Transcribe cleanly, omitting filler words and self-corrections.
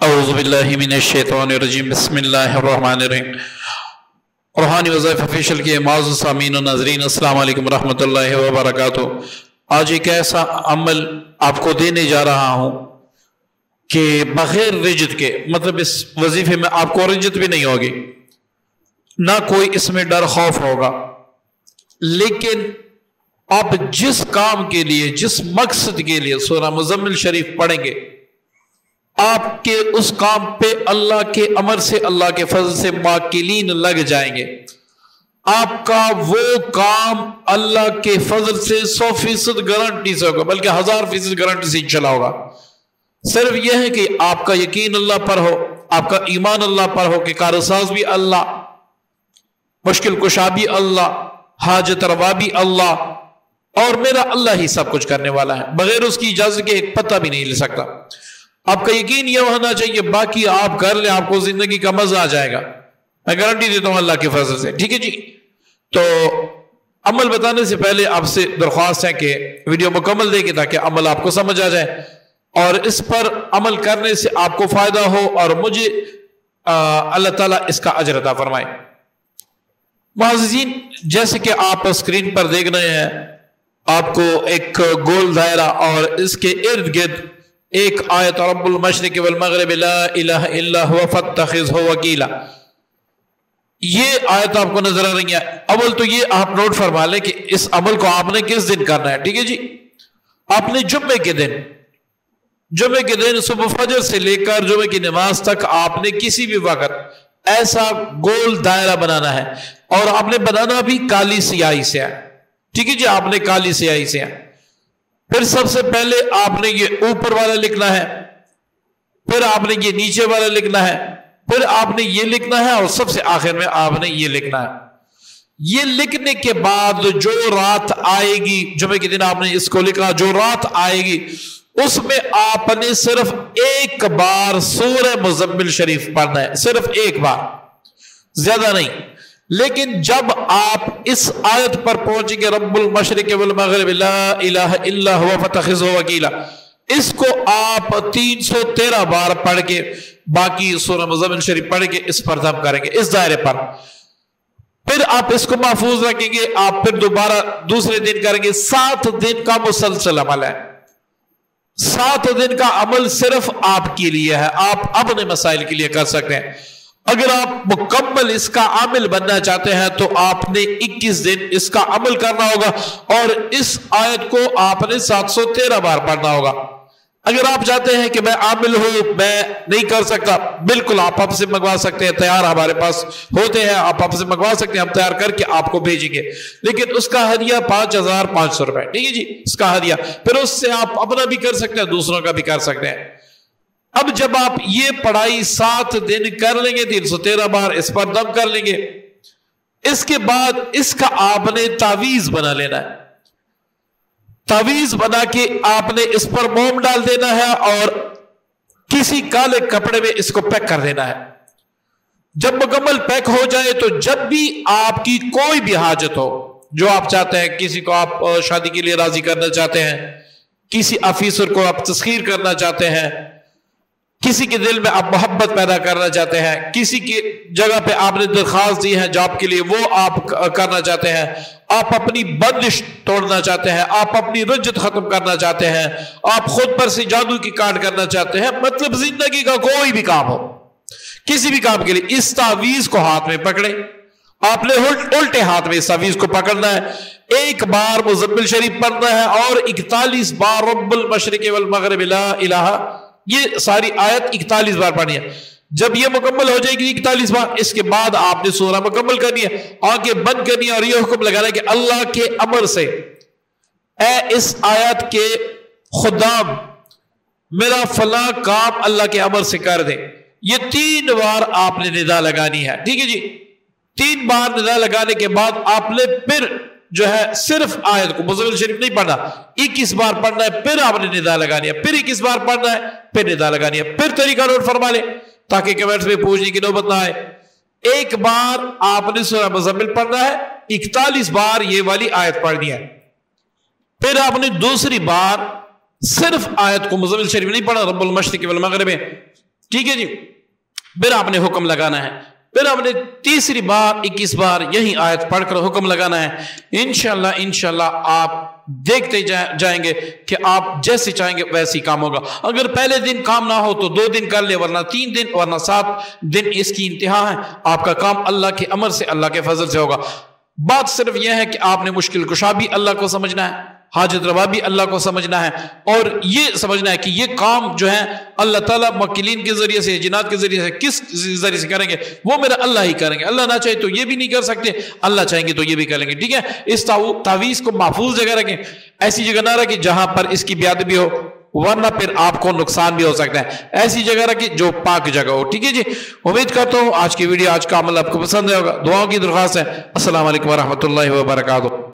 اعوذ باللہ من الشیطان الرجیم بسم اللہ الرحمن الرحیم۔ روحانی وظائف آفیشیل کے معزز سامعین و ناظرین، السلام علیکم ورحمۃ اللہ وبرکاتہ۔ آج ایک ایسا عمل آپ کو دینے جا رہا ہوں کہ بغیر رجت کے، مطلب اس وظیفے میں آپ کو رجت بھی نہیں ہوگی، نہ کوئی اس میں ڈر خوف ہوگا، لیکن آپ جس کام کے لیے، جس مقصد کے لیے سورہ مزمل شریف پڑھیں گے، آپ کے اس کام پہ اللہ کے امر سے، اللہ کے فضل سے ماکلین لگ جائیں گے۔ آپ کا وہ کام اللہ کے فضل سے 100% گارنٹی سے ہوگا، بلکہ 1000% گارنٹی سے چلا ہوگا۔ صرف یہ ہے کہ آپ کا یقین اللہ پر ہو، آپ کا ایمان اللہ پر ہو کہ کارساز بھی اللہ، مشکل کشا بھی اللہ، حاجت روا بھی اللہ، اور میرا اللہ ہی سب کچھ کرنے والا ہے، بغیر اس کی اجازت کے ایک پتہ بھی نہیں لے سکتا۔ آپ کا یقین یہ ہونا چاہیے، باقی آپ کر لیں، آپ کو زندگی کا مزہ آ جائے گا، میں گارنٹی دیتا ہوں اللہ کے فضل سے۔ ٹھیک ہے جی، تو عمل بتانے سے پہلے آپ سے درخواست ہے کہ ویڈیو مکمل دیکھیں تاکہ عمل آپ کو سمجھ آ جائے اور اس پر عمل کرنے سے آپ کو فائدہ ہو اور مجھے اللہ تعالیٰ اس کا اجر عطا فرمائے۔ معززین، جیسے کہ آپ اسکرین پر دیکھ رہے ہیں، آپ کو ایک گول دائرہ اور اس کے ارد گرد ایک آیت رب المشرق والمغرب لا الہ الا ہوا فاتخذہ وکیلا، یہ آیت آپ کو نظر آ رہی ہے۔ اول تو یہ آپ نوٹ فرما لیں کہ اس عمل کو آپ نے کس دن کرنا ہے۔ ٹھیک ہے جی، آپ نے جمعے کے دن صبح فجر سے لے کر جمعے کی نماز تک آپ نے کسی بھی وقت ایسا گول دائرہ بنانا ہے، اور آپ نے بنانا بھی کالی سیاہی سے ہے۔ ٹھیک ہے جی، آپ نے کالی سیاہی سے ہے۔ پھر سب سے پہلے آپ نے یہ اوپر والا لکھنا ہے، پھر آپ نے یہ نیچے والا لکھنا ہے، پھر آپ نے یہ لکھنا ہے، اور سب سے آخر میں آپ نے یہ لکھنا ہے۔ یہ لکھنے کے بعد جو رات آئے گی، جمعے کے دن آپ نے اس کو لکھا، جو رات آئے گی اس میں آپ نے صرف ایک بار سورہ مزمل شریف پڑھنا ہے، صرف ایک بار، زیادہ نہیں۔ لیکن جب آپ اس آیت پر پہنچیں گے رب المشرق والمغرب لا الہ الا ہوا فاتخذہ وکیلا، اس کو آپ 313 بار پڑھ کے باقی سورہ مزمل شریف پڑھ کے اس پر دم کریں گے، اس دائرے پر۔ پھر آپ اس کو محفوظ رکھیں گے، آپ پھر دوبارہ دوسرے دن کریں گے۔ 7 دن کا مسلسل عمل ہے، 7 دن کا عمل صرف آپ کے لیے ہے، آپ اپنے مسائل کے لیے کر سکتے ہیں۔ اگر آپ مکمل اس کا عامل بننا چاہتے ہیں تو آپ نے 21 دن اس کا عمل کرنا ہوگا، اور اس آیت کو آپ نے 713 بار پڑھنا ہوگا۔ اگر آپ چاہتے ہیں کہ میں عامل ہوں، میں نہیں کر سکتا، بالکل آپ سے منگوا سکتے ہیں، تیار ہمارے پاس ہوتے ہیں، آپ سے منگوا سکتے ہیں، ہم تیار کر کے آپ کو بھیجیں گے، لیکن اس کا ہدیہ 5500 روپے۔ ٹھیک ہے جی، اس کا ہدیہ، پھر اس سے آپ اپنا بھی کر سکتے ہیں، دوسروں کا بھی کر سکتے ہیں۔ اب جب آپ یہ پڑھائی 7 دن کر لیں گے، 313 بار اس پر دم کر لیں گے، اس کے بعد اس کا آپ نے تعویذ بنا لینا ہے۔ تعویذ بنا کے آپ نے اس پر موم ڈال دینا ہے اور کسی کالے کپڑے میں اس کو پیک کر دینا ہے۔ جب مکمل پیک ہو جائے تو جب بھی آپ کی کوئی بھی حاجت ہو، جو آپ چاہتے ہیں، کسی کو آپ شادی کے لیے راضی کرنا چاہتے ہیں، کسی آفیسر کو آپ تسخیر کرنا چاہتے ہیں، کسی کے دل میں آپ محبت پیدا کرنا چاہتے ہیں، کسی کی جگہ پہ آپ نے درخواست دی ہے جاب کے لیے، وہ آپ کرنا چاہتے ہیں، آپ اپنی بندش توڑنا چاہتے ہیں، آپ اپنی رجت ختم کرنا چاہتے ہیں، آپ خود پر سے جادو کی کاٹ کرنا چاہتے ہیں، مطلب زندگی کا کوئی بھی کام ہو، کسی بھی کام کے لیے اس تعویذ کو ہاتھ میں پکڑیں۔ آپ نے الٹے ہاتھ میں اس تعویذ کو پکڑنا ہے، ایک بار مزمل شریف پڑھنا ہے، اور 41 بار رب المشرق والمغرب لا الہ، یہ ساری آیت 41 بار پڑھنی ہے۔ جب یہ مکمل ہو جائے گی 41 بار، اس کے بعد آپ نے سورہ مکمل کرنی ہے، آنکھیں بند کرنی ہے، اور یہ حکم لگانا ہے کہ اللہ کے امر سے اے اس آیت کے خدام، میرا فلاں کام اللہ کے امر سے کر دیں۔ یہ 3 بار آپ نے ندا لگانی ہے۔ ٹھیک ہے جی، 3 بار ندا لگانے کے بعد آپ نے پھر جو ہے صرف آیت کو مزمل شریف نہیں پڑھنا، 21 بار پڑھنا ہے، پھر آپ نے ندا لگانی ہے، پھر 21 بار پڑھنا ہے، پھر ندا لگانی ہے۔ پھر طریقہ نوٹ فرما لیں تاکہ کمنٹس میں پوچھنے کی نوبت نہ آئے۔ ایک بار آپ نے سورہ مزمل پڑھنا ہے، 41 بار یہ والی آیت پڑھنی ہے، پھر آپ نے دوسری بار صرف آیت کو مزمل شریف نہیں پڑھا، رب المشرق والمغرب ٹھیک ہے جی. پھر آپ نے حکم لگانا ہے, پھر آپ نے تیسری بار 21 بار یہی آیت پڑھ کر حکم لگانا ہے. انشاءاللہ آپ دیکھتے جائیں گے کہ آپ جیسے چاہیں گے ویسے ہی کام ہوگا. اگر پہلے دن کام نہ ہو تو 2 دن کر لے, ورنہ 3 دن, ورنہ 7 دن اس کی انتہا ہے. آپ کا کام اللہ کے امر سے, اللہ کے فضل سے ہوگا. بات صرف یہ ہے کہ آپ نے مشکل کشا بھی اللہ کو سمجھنا ہے, حاجت روا بھی اللہ کو سمجھنا ہے, اور یہ سمجھنا ہے کہ یہ کام جو ہے اللہ تعالیٰ موکلین کے ذریعے سے, جنات کے ذریعے سے, کس ذریعے سے کریں گے, وہ میرا اللہ ہی کریں گے. اللہ نہ چاہے تو یہ بھی نہیں کر سکتے, اللہ چاہیں گے تو یہ بھی کریں گے. ٹھیک ہے, اس تعویذ کو محفوظ جگہ رکھیں, ایسی جگہ نہ رکھیں جہاں پر اس کی بیعت بھی ہو, ورنہ پھر آپ کو نقصان بھی ہو سکتا ہے. ایسی جگہ رکھیں جو پاک جگہ ہو. ٹھیک ہے جی, امید کرتا ہوں آج کی ویڈیو, آج کا عمل آپ کو پسند آئے ہوگا. دعاؤں کی درخواست ہے. السلام علیکم ورحمۃ اللہ وبرکاتہ.